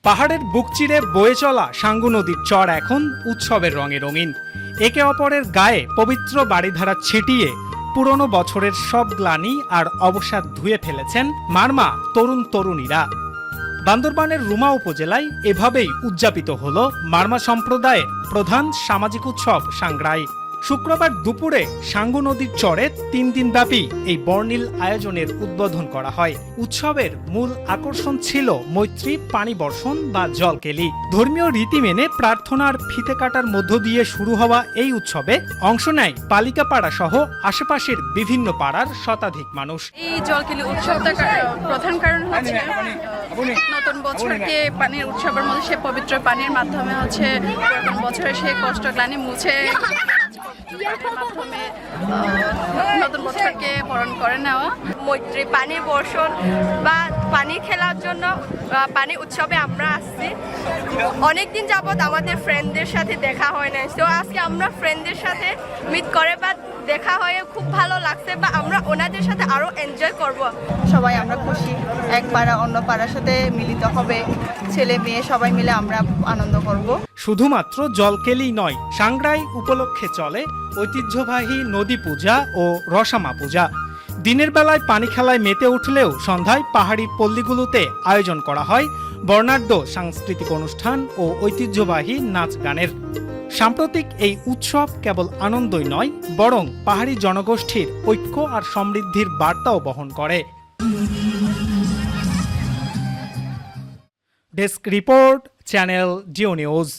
পাহাড়ের বুক চিরে বয়ে চলা সাঙ্গু নদীর চর এখন উৎসবের রঙে রঙিন। একে অপরের গায়ে পবিত্র বাড়িধারা ছিটিয়ে পুরনো বছরের সব গ্লানি আর অবসাদ ধুয়ে ফেলেছেন মারমা তরুণ তরুণীরা। বান্দরবানের রুমা উপজেলায় এভাবেই উদযাপিত হল মারমা সম্প্রদায়ের প্রধান সামাজিক উৎসব সাংগ্রাই। শুক্রবার দুপুরে সাঙ্গু নদীর চরে 3 দিনব্যাপী এই বর্ণিল আয়োজনের উদ্বোধন করা হয়। উৎসবের মূল আকর্ষণ ছিল মৈত্রী পানি বর্ষণ বা জলকেলি। ধর্মীয় রীতি মেনে প্রার্থনার ফিতে কাটার মধ্য দিয়ে শুরু হওয়া এই উৎসবে অংশ নেয় পালিকাপাড়া সহ আশেপাশের বিভিন্ন পাড়ার শতাধিক মানুষ। এই জলকেলি উৎসবটা প্রধান কারণ হচ্ছে নতুন বছরকে পানির উৎসবের মধ্যে সে পবিত্র পানির মাধ্যমে হচ্ছে পুরাতন বছরের সেই কষ্ট গ্লানি মুছে মাধ্যমে নতুন বছরকে বরণ করে নেওয়া। মৈত্রী পানির বর্ষণ বা পানি খেলার জন্য পানি উৎসবে আমরা আসছি। অনেকদিন যাবৎ আমাদের ফ্রেন্ডদের সাথে দেখা হয় না, তো আজকে আমরা ফ্রেন্ডদের সাথে মিট করে বা দেখা হয়ে খুব ভালো লাগছে বা আমরা ওনাদের সাথে আরো এনজয় করব। সবাই আমরা খুশি, এক পাড়া অন্য পাড়ার সাথে মিলিত হবে, ছেলে মেয়ে সবাই মিলে আমরা আনন্দ করব। শুধুমাত্র জলকেলি নয়, সাংগ্রাই উপলক্ষে চলে ঐতিহ্যবাহী নদী পূজা ও রসামা পূজা। দিনের বেলায় পানি খেলায় মেতে উঠলেও সন্ধ্যায় পাহাড়ি পল্লীগুলোতে আয়োজন করা হয় বর্ণাঢ্য সাংস্কৃতিক অনুষ্ঠান ও ঐতিহ্যবাহী নাচ গানের। সাম্প্রতিক এই উৎসব কেবল আনন্দই নয়, বরং পাহাড়ি জনগোষ্ঠীর ঐক্য আর সমৃদ্ধির বার্তাও বহন করে। Desk report, channel Jio news.